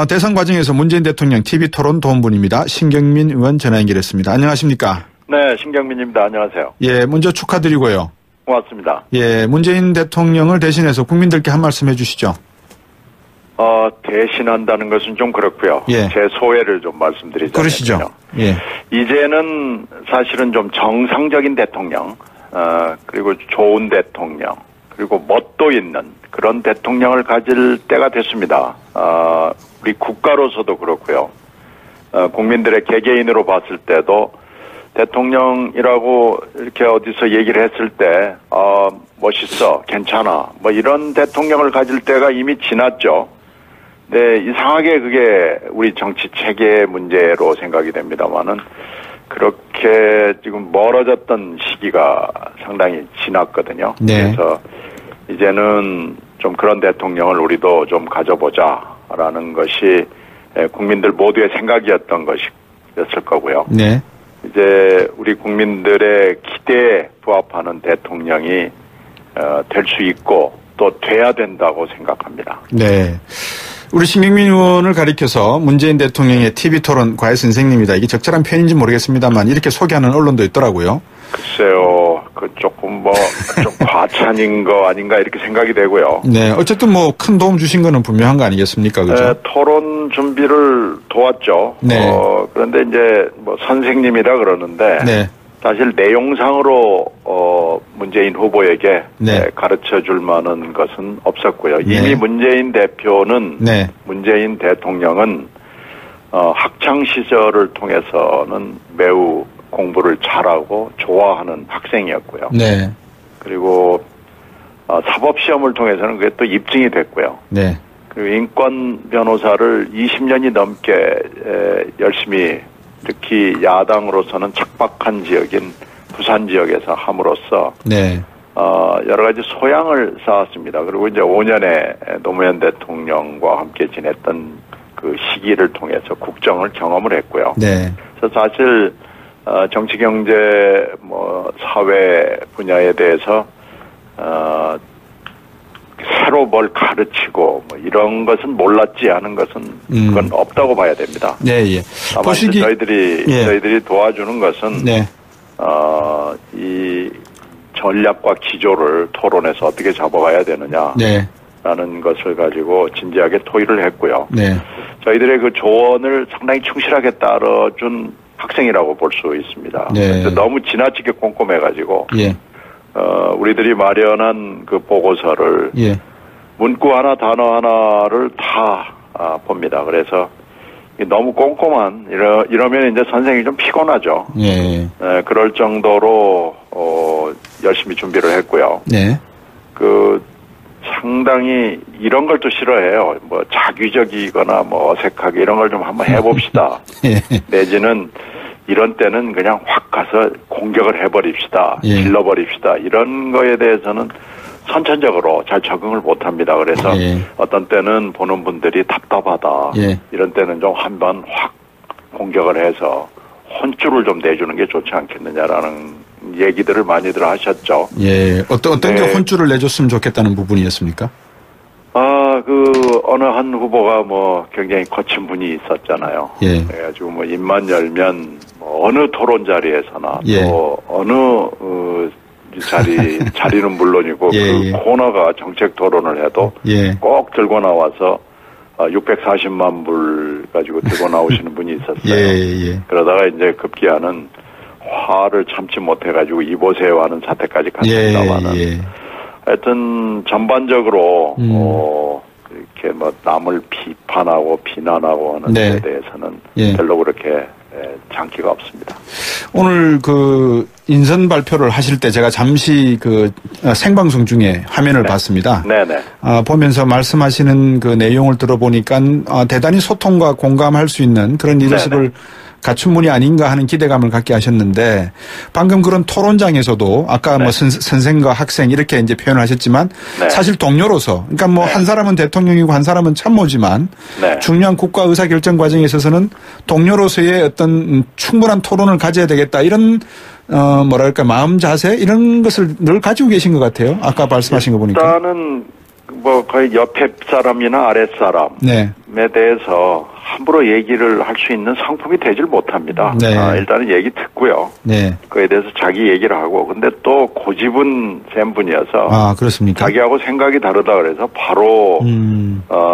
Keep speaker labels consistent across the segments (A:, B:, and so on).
A: 대선 과정에서 문재인 대통령 TV 토론 도움분입니다. 신경민 의원 전화 연결했습니다. 안녕하십니까?
B: 네, 신경민입니다. 안녕하세요.
A: 예, 먼저 축하드리고요.
B: 고맙습니다.
A: 예, 문재인 대통령을 대신해서 국민들께 한 말씀 해주시죠.
B: 대신한다는 것은 좀 그렇고요.
A: 예.
B: 제 소회를 좀 말씀드리자면.
A: 그러시죠. 예.
B: 이제는 사실은 좀 정상적인 대통령, 그리고 좋은 대통령, 그리고 멋도 있는 그런 대통령을 가질 때가 됐습니다. 우리 국가로서도 그렇고요. 국민들의 개개인으로 봤을 때도 대통령이라고 이렇게 어디서 얘기를 했을 때, 멋있어, 괜찮아, 뭐 이런 대통령을 가질 때가 이미 지났죠. 네, 이상하게 그게 우리 정치 체계의 문제로 생각이 됩니다만은 그렇게 지금 멀어졌던 시기가 상당히 지났거든요.
A: 네.
B: 그래서 이제는 좀 그런 대통령을 우리도 좀 가져보자라는 것이 국민들 모두의 생각이었던 것이었을 거고요.
A: 네.
B: 이제 우리 국민들의 기대에 부합하는 대통령이 될 수 있고 또 돼야 된다고 생각합니다.
A: 네. 우리 신경민 의원을 가리켜서 문재인 대통령의 TV 토론 과외 선생님이다. 이게 적절한 표현인지 모르겠습니다만 이렇게 소개하는 언론도 있더라고요.
B: 글쎄요. 그 조금 좀 과찬인 거 아닌가 이렇게 생각이 되고요.
A: 네. 어쨌든 뭐 큰 도움 주신 거는 분명한 거 아니겠습니까? 그죠?
B: 토론 준비를 도왔죠.
A: 네.
B: 그런데 이제 뭐 선생님이라 그러는데.
A: 네.
B: 사실 내용상으로 문재인 후보에게
A: 네.
B: 가르쳐 줄 만한 것은 없었고요.
A: 네.
B: 이미 문재인 대표는
A: 네.
B: 문재인 대통령은 학창 시절을 통해서는 매우 공부를 잘하고 좋아하는 학생이었고요.
A: 네.
B: 그리고 사법 시험을 통해서는 그게 또 입증이 됐고요.
A: 네.
B: 그리고 인권 변호사를 20년이 넘게 열심히 특히 야당으로서는 척박한 지역인 부산 지역에서 함으로써
A: 네.
B: 여러 가지 소양을 쌓았습니다. 그리고 이제 5년의 노무현 대통령과 함께 지냈던 그 시기를 통해서 국정을 경험을 했고요.
A: 네.
B: 그래서 사실 정치, 경제, 뭐 사회 분야에 대해서 새로 뭘 가르치고 뭐 이런 것은 몰랐지 하는 것은 그건 없다고 봐야 됩니다.
A: 네, 예.
B: 다만 저희들이 도와주는 것은
A: 네.
B: 이 전략과 기조를 토론에서 어떻게 잡아가야 되느냐라는
A: 네.
B: 것을 가지고 진지하게 토의를 했고요.
A: 네.
B: 저희들의 그 조언을 상당히 충실하게 따라준 학생이라고 볼 수 있습니다.
A: 네.
B: 너무 지나치게 꼼꼼해가지고.
A: 예.
B: 우리들이 마련한 그 보고서를
A: 예. 문구
B: 하나 단어 하나를 다 봅니다. 그래서 너무 꼼꼼한 이러면 이제 선생님이 좀 피곤하죠.
A: 예.
B: 그럴 정도로 열심히 준비를 했고요.
A: 네.
B: 그 상당히 이런 걸 또 싫어해요. 뭐 자기적이거나 뭐 어색하게 이런 걸 좀 한번 해봅시다.
A: 예.
B: 내지는 이런 때는 그냥 확 가서 공격을 해버립시다.
A: 예.
B: 질러버립시다. 이런 거에 대해서는 선천적으로 잘 적응을 못합니다. 그래서
A: 예.
B: 어떤 때는 보는 분들이 답답하다.
A: 예.
B: 이런 때는 좀 한번 확 공격을 해서 혼쭐을 좀 내주는 게 좋지 않겠느냐라는 얘기들을 많이들 하셨죠.
A: 예. 어떤 게 혼쭐을 내줬으면 좋겠다는 부분이었습니까?
B: 어느 한 후보가 뭐 굉장히 거친 분이 있었잖아요.
A: 예.
B: 그래가지고 뭐 입만 열면 뭐 어느 토론 자리에서나
A: 예.
B: 또 어느 자리는 물론이고
A: 예.
B: 그 코너가 정책 토론을 해도
A: 예.
B: 꼭 들고 나와서 640만 불 가지고 들고 나오시는 분이 있었어요.
A: 예.
B: 그러다가 이제 급기야는 화를 참지 못해가지고 이보세요 하는 사태까지 갔습니다만은.
A: 예.
B: 하여튼 전반적으로 이렇게 뭐 남을 비판하고 비난하고 하는 데 대해서는 별로 그렇게 장기가 없습니다.
A: 오늘 그 인선 발표를 하실 때 제가 잠시 그 생방송 중에 화면을 봤습니다.
B: 네네.
A: 보면서 말씀하시는 그 내용을 들어보니까 대단히 소통과 공감할 수 있는 그런 리더십을 갖춘 분이 아닌가 하는 기대감을 갖게 하셨는데 방금 그런 토론장에서도 아까 뭐 선생과 학생 이렇게 이제 표현을 하셨지만 사실 동료로서 그러니까 뭐 한 사람은 대통령이고 한 사람은 참모지만 중요한 국가 의사 결정 과정에 있어서는 동료로서의 어떤 충분한 토론을 가져야 되겠다 이런 뭐랄까 마음 자세 이런 것을 늘 가지고 계신 것 같아요. 아까 말씀하신 거 보니까.
B: 일단은 뭐 거의 옆에 사람이나 아랫 사람에
A: 네.
B: 대해서 함부로 얘기를 할 수 있는 상품이 되질 못합니다.
A: 네.
B: 일단은 얘기 듣고요.
A: 네.
B: 그에 대해서 자기 얘기를 하고, 근데 또 고집은 센 분이어서
A: 그렇습니까?
B: 자기하고 생각이 다르다 그래서 바로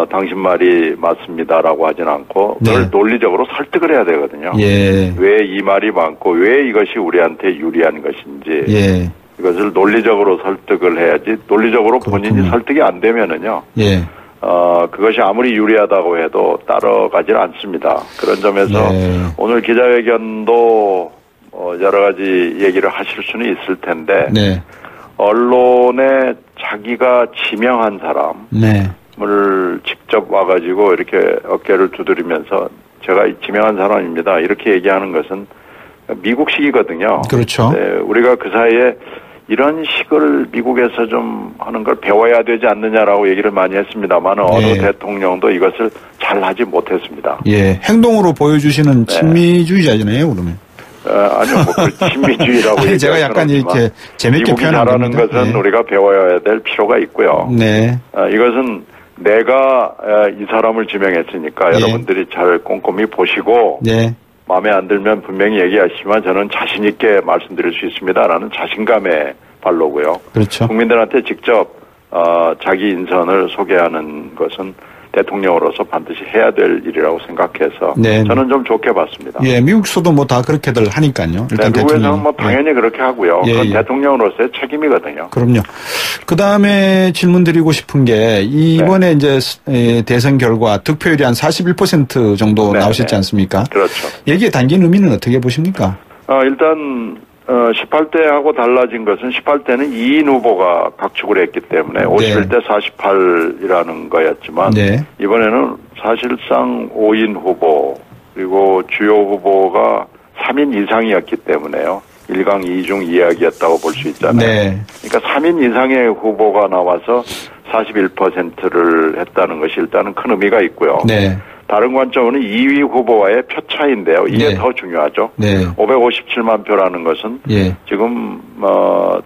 B: 당신 말이 맞습니다라고 하진 않고 그걸
A: 네.
B: 논리적으로 설득을 해야 되거든요.
A: 예.
B: 왜 이 말이 많고 왜 이것이 우리한테 유리한 것인지
A: 예.
B: 이것을 논리적으로 설득을 해야지. 논리적으로 본인이
A: 그렇군요.
B: 설득이 안 되면은요.
A: 예.
B: 그것이 아무리 유리하다고 해도 따라가질 않습니다. 그런 점에서
A: 네.
B: 오늘 기자회견도 여러 가지 얘기를 하실 수는 있을 텐데
A: 네.
B: 언론에 자기가 지명한 사람을
A: 네.
B: 직접 와가지고 이렇게 어깨를 두드리면서 제가 지명한 사람입니다. 이렇게 얘기하는 것은 미국식이거든요.
A: 그렇죠.
B: 네, 우리가 그 사이에 이런 식을 미국에서 좀 하는 걸 배워야 되지 않느냐라고 얘기를 많이 했습니다만 어느 대통령도 이것을 잘 하지 못했습니다.
A: 예. 행동으로 보여주시는 친미주의자잖아요, 그러면.
B: 아니요, 뭐 그 친미주의라고
A: 아니, 제가 약간 이렇게 재밌게 표현한
B: 잘하는
A: 겁니다.
B: 것은
A: 네.
B: 우리가 배워야 될 필요가 있고요.
A: 네.
B: 이것은 내가 이 사람을 지명했으니까 여러분들이 잘 꼼꼼히 보시고
A: 네.
B: 마음에 안 들면 분명히 얘기하시지만 저는 자신 있게 말씀드릴 수 있습니다라는 자신감의 발로고요.
A: 그렇죠.
B: 국민들한테 직접 자기 인선을 소개하는 것은 대통령으로서 반드시 해야 될 일이라고 생각해서
A: 네.
B: 저는 좀 좋게 봤습니다.
A: 예, 미국서도 뭐 다 그렇게들 하니까요. 일단
B: 네, 미국에서는 뭐 당연히
A: 예.
B: 그렇게 하고요.
A: 예,
B: 그건
A: 예.
B: 대통령으로서의 책임이거든요.
A: 그럼요. 그 다음에 질문 드리고 싶은 게 이번에 이제 대선 결과 득표율이 한 41% 정도
B: 네,
A: 나오셨지
B: 네.
A: 않습니까?
B: 그렇죠.
A: 여기에 담긴 의미는 어떻게 보십니까?
B: 일단 18대하고 달라진 것은 18대는 2인 후보가 각축을 했기 때문에 51대 48이라는 거였지만
A: 네.
B: 이번에는 사실상 5인 후보 그리고 주요 후보가 3인 이상이었기 때문에요. 1강 2중 이야기였다고 볼 수 있잖아요.
A: 네.
B: 그러니까 3인 이상의 후보가 나와서 41%를 했다는 것이 일단은 큰 의미가 있고요.
A: 네.
B: 다른 관점은 2위 후보와의 표 차이인데요. 이게
A: 네.
B: 더 중요하죠.
A: 네.
B: 557만 표라는 것은
A: 예.
B: 지금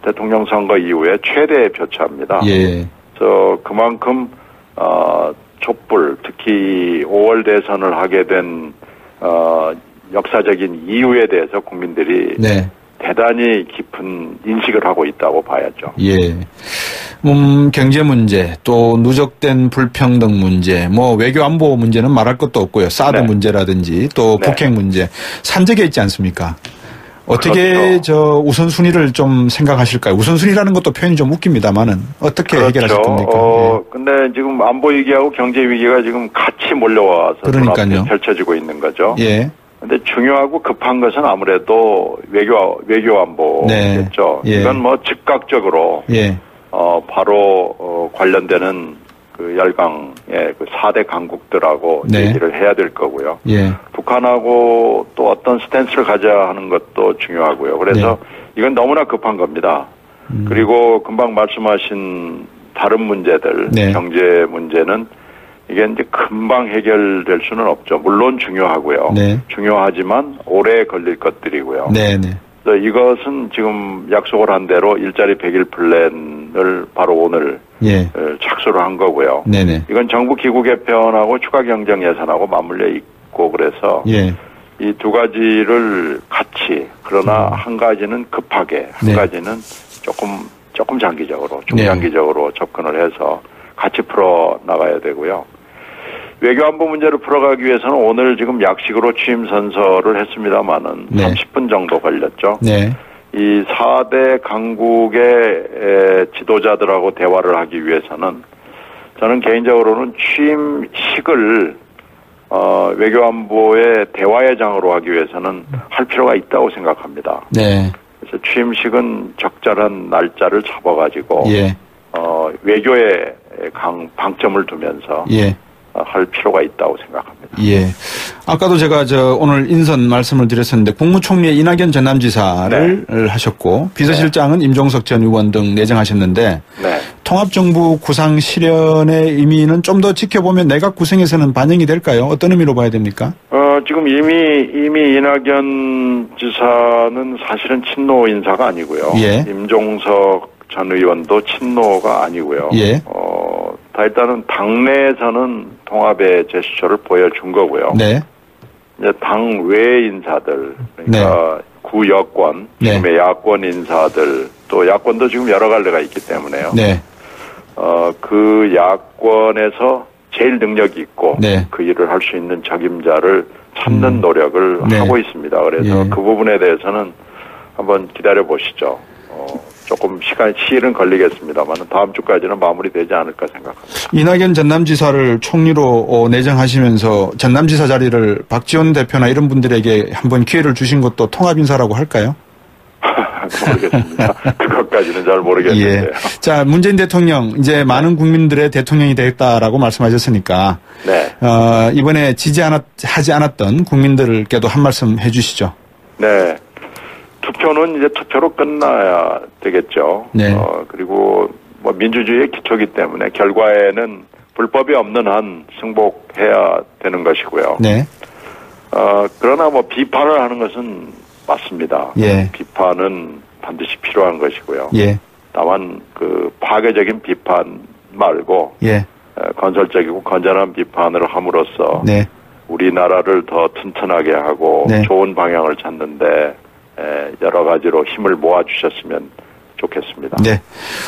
B: 대통령 선거 이후에 최대의 표차입니다.
A: 예.
B: 그래서 그만큼 촛불 특히 5월 대선을 하게 된 역사적인 이유에 대해서 국민들이
A: 네.
B: 대단히 깊은 인식을 하고 있다고 봐야죠.
A: 예. 경제 문제, 또 누적된 불평등 문제, 뭐 외교 안보 문제는 말할 것도 없고요. 사드
B: 네.
A: 문제라든지 또
B: 네.
A: 북핵 문제 산적해 있지 않습니까? 어떻게
B: 그렇죠.
A: 저 우선순위를 좀 생각하실까요? 우선순위라는 것도 표현이 좀 웃깁니다만은 어떻게 해결하실 겁니까?
B: 근데 지금 안보 위기하고 경제 위기가 지금 같이 몰려와서
A: 그러니까요.
B: 눈앞에 펼쳐지고 있는 거죠.
A: 예.
B: 근데 중요하고 급한 것은 아무래도 외교 안보겠죠.
A: 네. 예.
B: 이건 뭐 즉각적으로
A: 예.
B: 바로 관련되는 그 열강의 그 4대 강국들하고
A: 네.
B: 얘기를 해야 될 거고요.
A: 예.
B: 북한하고 또 어떤 스탠스를 가져야 하는 것도 중요하고요. 그래서 이건 너무나 급한 겁니다. 그리고 금방 말씀하신 다른 문제들,
A: 네. 경제
B: 문제는 이게 이제 금방 해결될 수는 없죠. 물론 중요하고요.
A: 네.
B: 중요하지만 오래 걸릴 것들이고요.
A: 네, 네.
B: 그래서 이것은 지금 약속을 한 대로 일자리 100일 플랜을 바로 오늘
A: 예.
B: 착수를 한 거고요.
A: 네네.
B: 이건 정부 기구 개편하고 추가 경정 예산하고 맞물려 있고 그래서
A: 예.
B: 이 두 가지를 같이 그러나 한 가지는 급하게 한
A: 네.
B: 가지는 조금 장기적으로 중장기적으로 접근을 해서 같이 풀어 나가야 되고요. 외교안보 문제를 풀어가기 위해서는 오늘 지금 약식으로 취임 선서를 했습니다마는
A: 네.
B: 30분 정도 걸렸죠.
A: 네.
B: 이 4대 강국의 지도자들하고 대화를 하기 위해서는 저는 개인적으로는 취임식을 외교안보의 대화의 장으로 하기 위해서는 할 필요가 있다고 생각합니다.
A: 네.
B: 그래서 취임식은 적절한 날짜를 잡아가지고
A: 예.
B: 외교에 방점을 두면서
A: 예.
B: 할 필요가 있다고 생각합니다.
A: 예. 아까도 제가 오늘 인선 말씀을 드렸었는데 국무총리에 이낙연 전남지사를 하셨고 비서실장은 임종석 전 의원 등 내정하셨는데
B: 네.
A: 통합정부 구상 실현의 의미는 좀 더 지켜보면 내각 구성에서는 반영이 될까요? 어떤 의미로 봐야 됩니까?
B: 지금 이미 이낙연 지사는 사실은 친노 인사가 아니고요.
A: 예.
B: 임종석 전 의원도 친노가 아니고요.
A: 예.
B: 다 일단은 당내에서는 통합의 제스처를 보여준 거고요.
A: 네.
B: 이제 당 외 인사들, 그러니까 구 여권, 지금의 야권 인사들, 또 야권도 지금 여러 갈래가 있기 때문에요.
A: 네.
B: 그 야권에서 제일 능력이 있고
A: 네.
B: 그 일을 할 수 있는 적임자를 찾는 노력을
A: 네.
B: 하고 있습니다. 그래서
A: 예.
B: 그 부분에 대해서는 한번 기다려 보시죠. 조금 시일은 걸리겠습니다만 다음 주까지는 마무리되지 않을까 생각합니다.
A: 이낙연 전남지사를 총리로 내정하시면서 전남지사 자리를 박지원 대표나 이런 분들에게 한번 기회를 주신 것도 통합인사라고 할까요?
B: 모르겠습니다. 그것까지는 잘 모르겠는데요.
A: 예. 자, 문재인 대통령 이제 많은 국민들의 대통령이 되겠다라고 말씀하셨으니까
B: 네.
A: 이번에 하지 않았던 국민들께도 한 말씀 해주시죠.
B: 네. 투표는 이제 투표로 끝나야 되겠죠.
A: 네.
B: 그리고 뭐 민주주의의 기초이기 때문에 결과에는 불법이 없는 한 승복해야 되는 것이고요.
A: 네.
B: 그러나 뭐 비판을 하는 것은 맞습니다.
A: 예.
B: 비판은 반드시 필요한 것이고요.
A: 예.
B: 다만 그 파괴적인 비판 말고
A: 예.
B: 건설적이고 건전한 비판을 함으로써
A: 네.
B: 우리나라를 더 튼튼하게 하고
A: 네.
B: 좋은 방향을 찾는데 여러 가지로 힘을 모아주셨으면 좋겠습니다.
A: 네.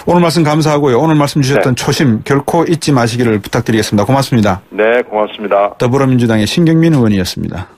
A: 오늘 말씀 감사하고요. 오늘 말씀 주셨던
B: 네.
A: 초심 결코 잊지 마시기를 부탁드리겠습니다. 고맙습니다.
B: 네, 고맙습니다.
A: 더불어민주당의 신경민 의원이었습니다.